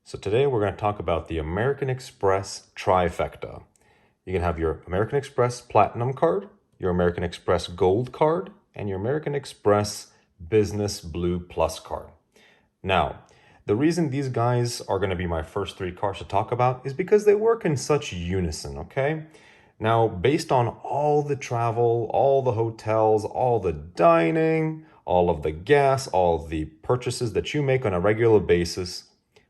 So today we're going to talk about the American Express Trifecta. You can have your American Express Platinum card, your American Express Gold card, and your American Express Business Blue Plus card. Now, the reason these guys are going to be my first three cards to talk about is because they work in such unison, okay? Now, based on all the travel, all the hotels, all the dining, all of the gas, all the purchases that you make on a regular basis,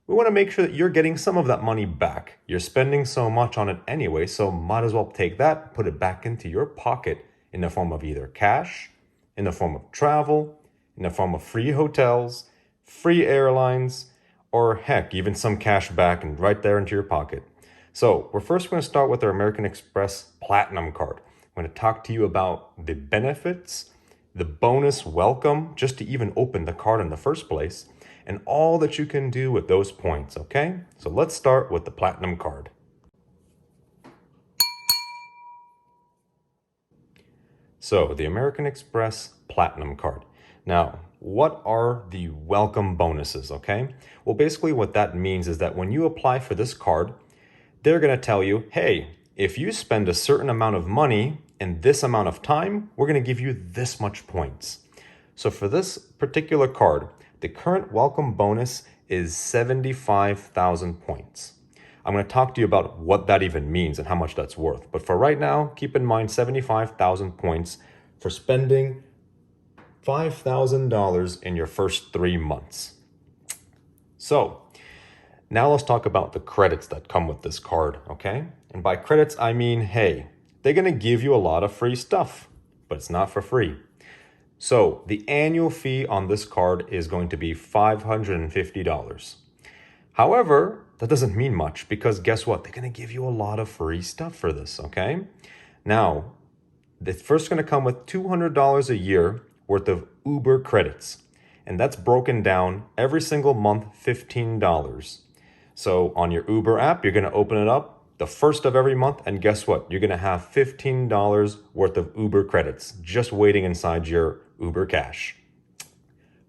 we want to make sure that you're getting some of that money back. You're spending so much on it anyway, so might as well take that, put it back into your pocket in the form of either cash, in the form of travel, in the form of free hotels, free airlines, or heck, even some cash back and right there into your pocket. So we're first going to start with our American Express Platinum card. I'm going to talk to you about the benefits, the bonus welcome just to even open the card in the first place, and all that you can do with those points, okay? So let's start with the Platinum card. So the American Express Platinum card. Now, what are the welcome bonuses, okay? Well, basically what that means is that when you apply for this card, they're gonna tell you, hey, if you spend a certain amount of money in this amount of time, we're gonna give you this much points. So for this particular card, the current welcome bonus is 75,000 points. I'm going to talk to you about what that even means and how much that's worth. But for right now, keep in mind 75,000 points for spending $5,000 in your first 3 months. So now let's talk about the credits that come with this card, okay? And by credits, I mean, hey, they're going to give you a lot of free stuff, but it's not for free. So the annual fee on this card is going to be $550. However, that doesn't mean much because guess what? They're going to give you a lot of free stuff for this, okay? Now, it's first going to come with $200 a year worth of Uber credits. And that's broken down every single month, $15. So on your Uber app, you're going to open it up the first of every month, and guess what? You're going to have $15 worth of Uber credits just waiting inside your Uber Cash.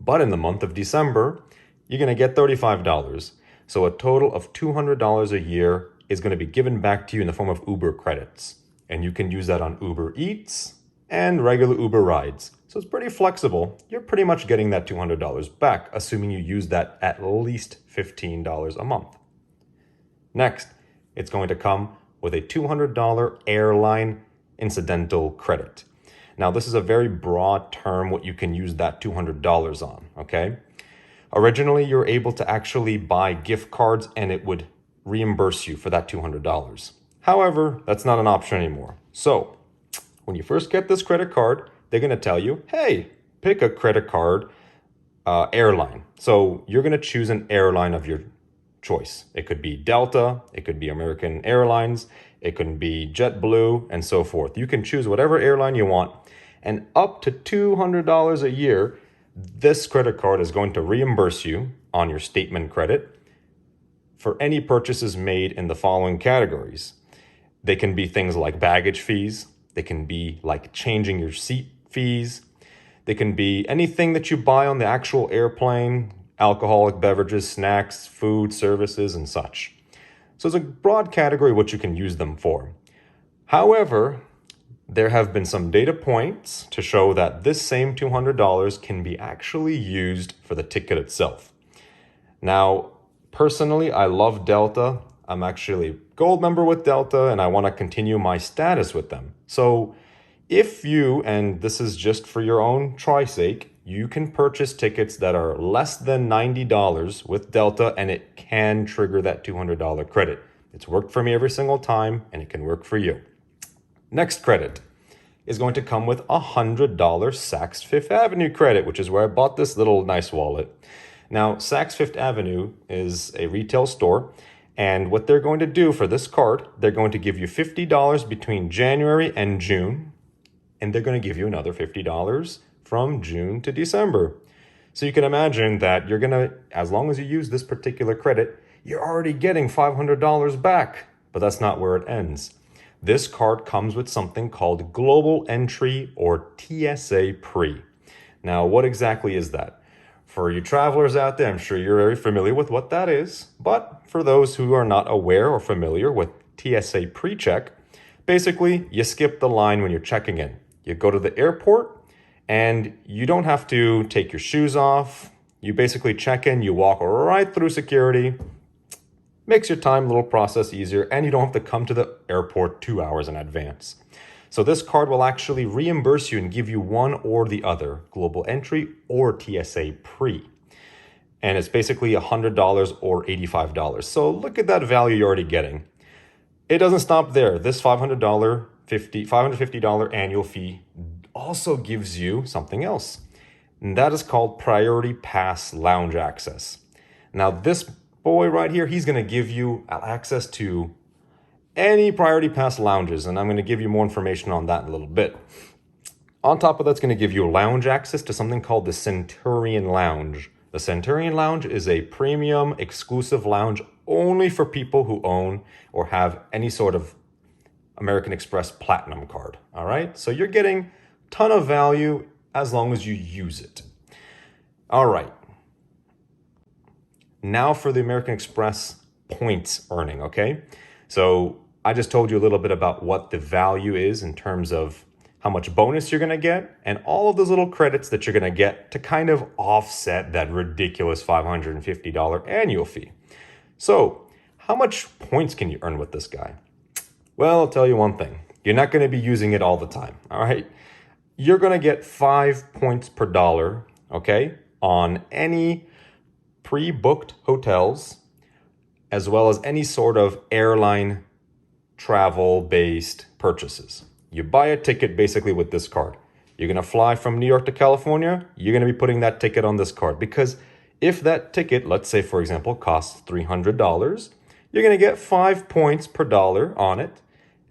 But in the month of December, you're going to get $35. So a total of $200 a year is going to be given back to you in the form of Uber credits. And you can use that on Uber Eats and regular Uber rides. So it's pretty flexible. You're pretty much getting that $200 back, assuming you use that at least $15 a month. Next, it's going to come with a $200 Airline Incidental credit. Now, this is a very broad term what you can use that $200 on, okay? Originally, you're able to actually buy gift cards and it would reimburse you for that $200. However, that's not an option anymore. So, when you first get this credit card, they're going to tell you, hey, pick a credit card airline. So, you're going to choose an airline of your choice. It could be Delta, it could be American Airlines, it could be JetBlue, and so forth. You can choose whatever airline you want, and up to $200 a year, this credit card is going to reimburse you on your statement credit for any purchases made in the following categories. They can be things like baggage fees, they can be like changing your seat fees, they can be anything that you buy on the actual airplane, alcoholic beverages, snacks, food, services, and such. So it's a broad category what you can use them for. However, there have been some data points to show that this same $200 can be actually used for the ticket itself. Now, personally, I love Delta. I'm actually a gold member with Delta and I want to continue my status with them. So if you, and this is just for your own try-sake, you can purchase tickets that are less than $90 with Delta and it can trigger that $200 credit. It's worked for me every single time and it can work for you. Next credit is going to come with $100 Saks Fifth Avenue credit, which is where I bought this little nice wallet. Now, Saks Fifth Avenue is a retail store, and what they're going to do for this card, they're going to give you $50 between January and June, and they're going to give you another $50 from June to December. So you can imagine that you're going to, as long as you use this particular credit, you're already getting $500 back, but that's not where it ends. This card comes with something called Global Entry or TSA Pre. Now, what exactly is that? For you travelers out there, I'm sure you're very familiar with what that is. But for those who are not aware or familiar with TSA pre-check, basically you skip the line when you're checking in. You go to the airport and you don't have to take your shoes off. You basically check in, you walk right through security. Makes your time a little process easier, and you don't have to come to the airport 2 hours in advance. So this card will actually reimburse you and give you one or the other, Global Entry or TSA Pre. And it's basically $100 or $85. So look at that value you're already getting. It doesn't stop there. This $550 annual fee also gives you something else. And that is called Priority Pass Lounge Access. Now this boy right here, he's going to give you access to any Priority Pass lounges, and I'm going to give you more information on that in a little bit. On top of that, it's going to give you lounge access to something called the Centurion Lounge. The Centurion Lounge is a premium exclusive lounge only for people who own or have any sort of American Express Platinum card. All right, so you're getting a ton of value as long as you use it. All right. Now for the American Express points earning, okay? So I just told you a little bit about what the value is in terms of how much bonus you're gonna get and all of those little credits that you're gonna get to kind of offset that ridiculous $550 annual fee. So how much points can you earn with this guy? Well, I'll tell you one thing. You're not gonna be using it all the time, all right? You're gonna get 5 points per dollar, okay, on any pre-booked hotels, as well as any sort of airline travel-based purchases. You buy a ticket basically with this card. You're going to fly from New York to California, you're going to be putting that ticket on this card, because if that ticket, let's say for example, costs $300, you're going to get 5 points per dollar on it.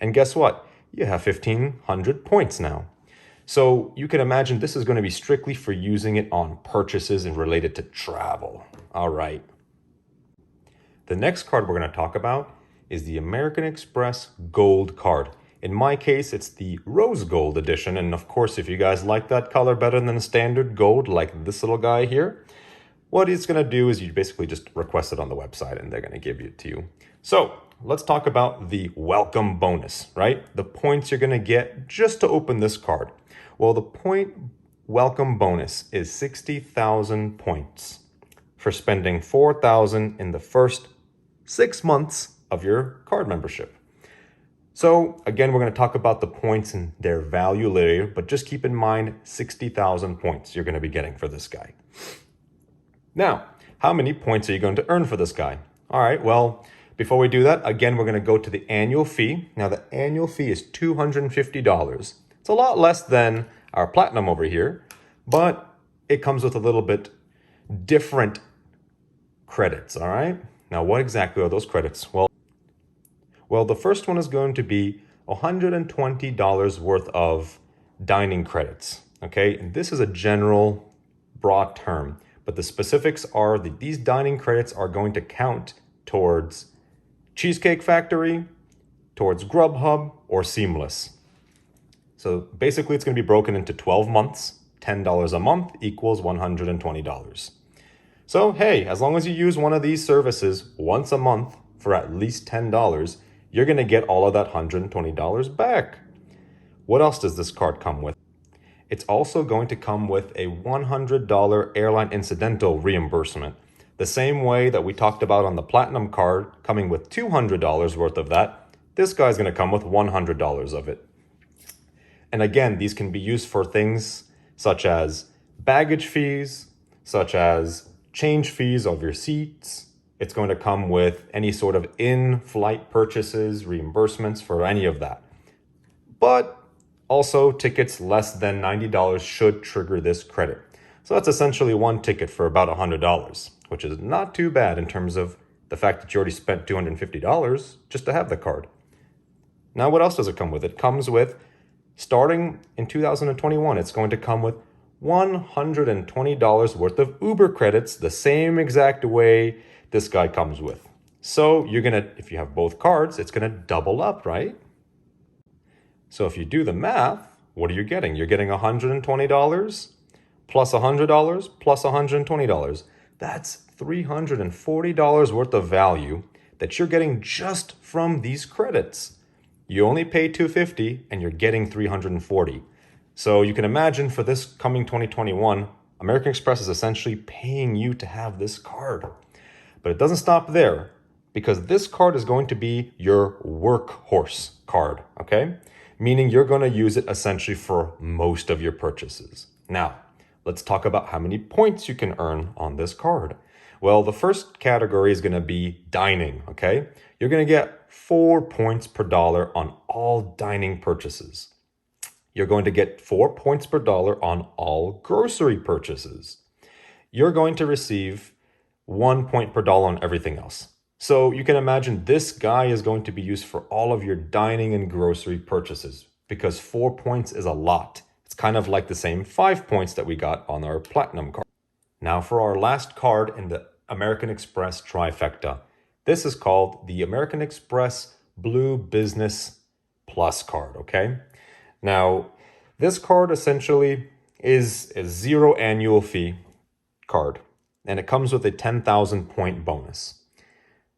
And guess what? You have 1,500 points now. So you can imagine this is going to be strictly for using it on purchases and related to travel. All right. The next card we're going to talk about is the American Express Gold card. In my case, it's the Rose Gold edition. And of course, if you guys like that color better than standard gold, like this little guy here, what it's going to do is you basically just request it on the website and they're going to give it to you. So let's talk about the welcome bonus, right? The points you're going to get just to open this card. Well, the point welcome bonus is 60,000 points for spending 4,000 in the first 6 months of your card membership. So again, we're going to talk about the points and their value later, but just keep in mind 60,000 points you're going to be getting for this guy. Now, how many points are you going to earn for this guy? All right, well, before we do that, again, we're going to go to the annual fee. Now, the annual fee is $250. It's a lot less than our Platinum over here, but it comes with a little bit different credits, all right? Now, what exactly are those credits? Well, the first one is going to be $120 worth of dining credits, okay? And this is a general, broad term, but the specifics are that these dining credits are going to count towards Cheesecake Factory, towards Grubhub, or Seamless. So basically, it's going to be broken into 12 months. $10 a month equals $120. So hey, as long as you use one of these services once a month for at least $10, you're going to get all of that $120 back. What else does this card come with? It's also going to come with a $100 Airline Incidental reimbursement. The same way that we talked about on the Platinum card, coming with $200 worth of that, this guy's going to come with $100 of it. And again, these can be used for things such as baggage fees, such as change fees of your seats. It's going to come with any sort of in-flight purchases, reimbursements for any of that. But also, tickets less than $90 should trigger this credit. So that's essentially one ticket for about $100, which is not too bad in terms of the fact that you already spent $250 just to have the card. Now, what else does it come with? It comes with, starting in 2021, it's going to come with $120 worth of Uber credits, the same exact way this guy comes with. So you're going to, if you have both cards, it's going to double up, right? So if you do the math, what are you getting? You're getting $120 plus $100 plus $120. That's $340 worth of value that you're getting just from these credits. You only pay $250 and you're getting $340. So you can imagine for this coming 2021, American Express is essentially paying you to have this card. But it doesn't stop there, because this card is going to be your workhorse card, okay? Meaning you're going to use it essentially for most of your purchases. Now, let's talk about how many points you can earn on this card. Well, the first category is going to be dining, okay? You're going to get 4 points per dollar on all dining purchases. You're going to get 4 points per dollar on all grocery purchases. You're going to receive 1 point per dollar on everything else. So you can imagine this guy is going to be used for all of your dining and grocery purchases, because 4 points is a lot. It's kind of like the same 5 points that we got on our Platinum card. Now for our last card in the American Express Trifecta. This is called the American Express Blue Business Plus card, okay? Now, this card essentially is a 0 annual fee card, and it comes with a 10,000 point bonus.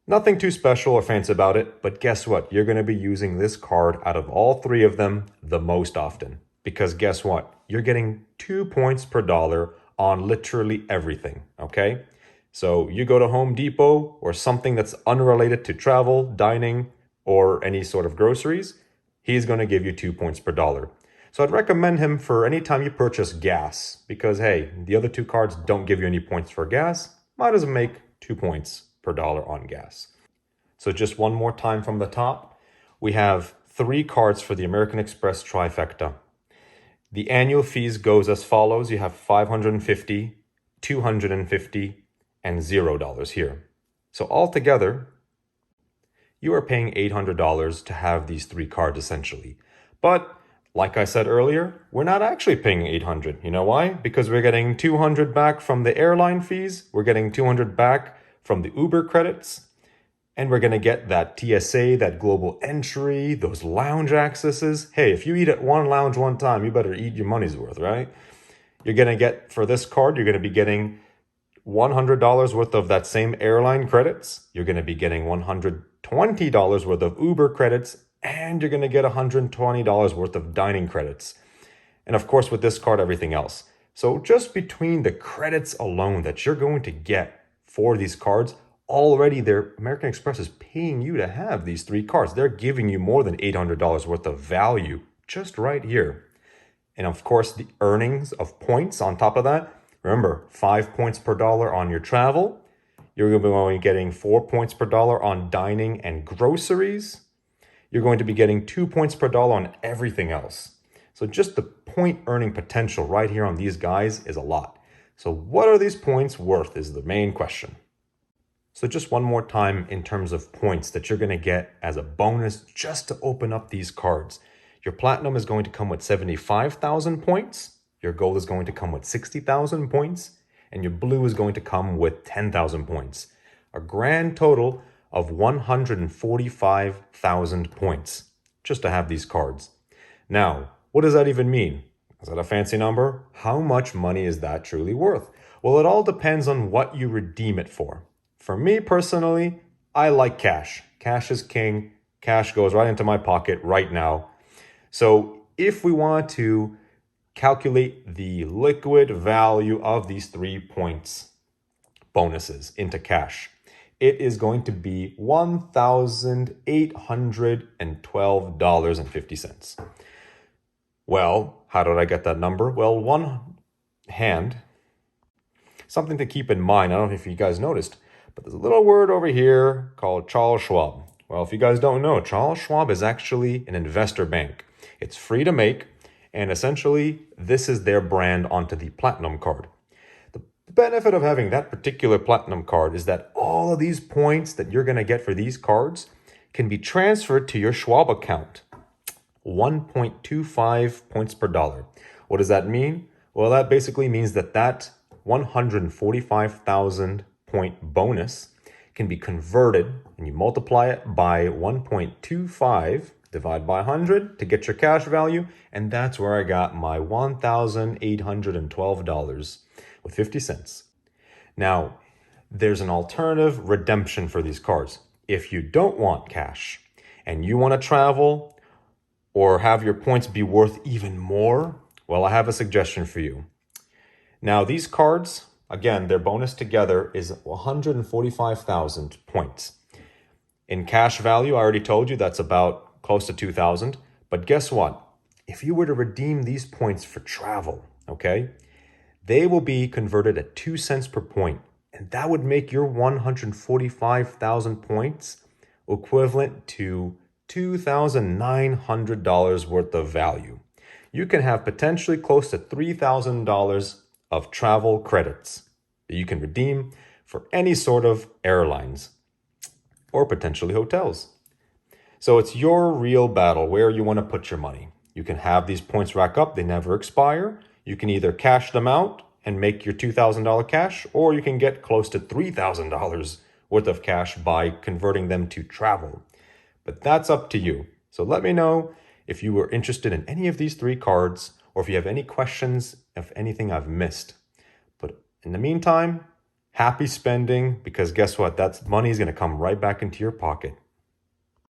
Nothing too special or fancy about it, but guess what? You're going to be using this card out of all 3 of them the most often. Because guess what? You're getting 2 points per dollar on literally everything, okay? So you go to Home Depot or something that's unrelated to travel, dining, or any sort of groceries, he's going to give you 2 points per dollar. So I'd recommend him for any time you purchase gas, because hey, the other 2 cards don't give you any points for gas. Might as well make 2 points per dollar on gas. So just one more time from the top, we have 3 cards for the American Express Trifecta. The annual fees goes as follows. You have $550, $250, and $0 here. So altogether, you are paying $800 to have these 3 cards essentially. But like I said earlier, we're not actually paying $800. You know why? Because we're getting $200 back from the airline fees. We're getting $200 back from the Uber credits. And we're going to get that TSA, that global entry, those lounge accesses. Hey, if you eat at one lounge one time, you better eat your money's worth, right? You're going to get, for this card, you're going to be getting $100 worth of that same airline credits. You're going to be getting $120 worth of Uber credits. And you're going to get $120 worth of dining credits. And of course, with this card, everything else. So just between the credits alone that you're going to get for these cards, already American Express is paying you to have these 3 cards. They're giving you more than $800 worth of value just right here. And of course, the earnings of points on top of that. Remember, 5 points per dollar on your travel. You're going to be only getting 4 points per dollar on dining and groceries. You're going to be getting 2 points per dollar on everything else. So just the point earning potential right here on these guys is a lot. So what are these points worth is the main question. So just one more time in terms of points that you're going to get as a bonus just to open up these cards. Your Platinum is going to come with 75,000 points. Your Gold is going to come with 60,000 points. And your Blue is going to come with 10,000 points. A grand total of 145,000 points just to have these cards. Now, what does that even mean? Is that a fancy number? How much money is that truly worth? Well, it all depends on what you redeem it for. For me personally, I like cash. Cash is king. Cash goes right into my pocket right now. So if we want to calculate the liquid value of these 3 points bonuses into cash, it is going to be $1,812.50. Well, how did I get that number? Well, one hand, something to keep in mind, I don't know if you guys noticed, but there's a little word over here called Charles Schwab. Well, if you guys don't know, Charles Schwab is actually an investor bank. It's free to make, and essentially, this is their brand onto the Platinum card. The benefit of having that particular Platinum card is that all of these points that you're going to get for these cards can be transferred to your Schwab account. 1.25 points per dollar. What does that mean? Well, that basically means that 145,000 point bonus can be converted, and you multiply it by 1.25, divide by 100 to get your cash value, and that's where I got my $1,812.50. Now, there's an alternative redemption for these cards. If you don't want cash and you want to travel or have your points be worth even more, well, I have a suggestion for you. Now, these cards, again, their bonus together is 145,000 points. In cash value, I already told you that's about close to 2,000. But guess what? If you were to redeem these points for travel, okay, they will be converted at 2 cents per point. And that would make your 145,000 points equivalent to $2,900 worth of value. You can have potentially close to $3,000 of travel credits that you can redeem for any sort of airlines or potentially hotels. So it's your real battle where you want to put your money. You can have these points rack up, they never expire. You can either cash them out and make your $2,000 cash, or you can get close to $3,000 worth of cash by converting them to travel. But that's up to you. So let me know if you were interested in any of these 3 cards, or if you have any questions of anything I've missed. But in the meantime, happy spending, because guess what? That money is going to come right back into your pocket.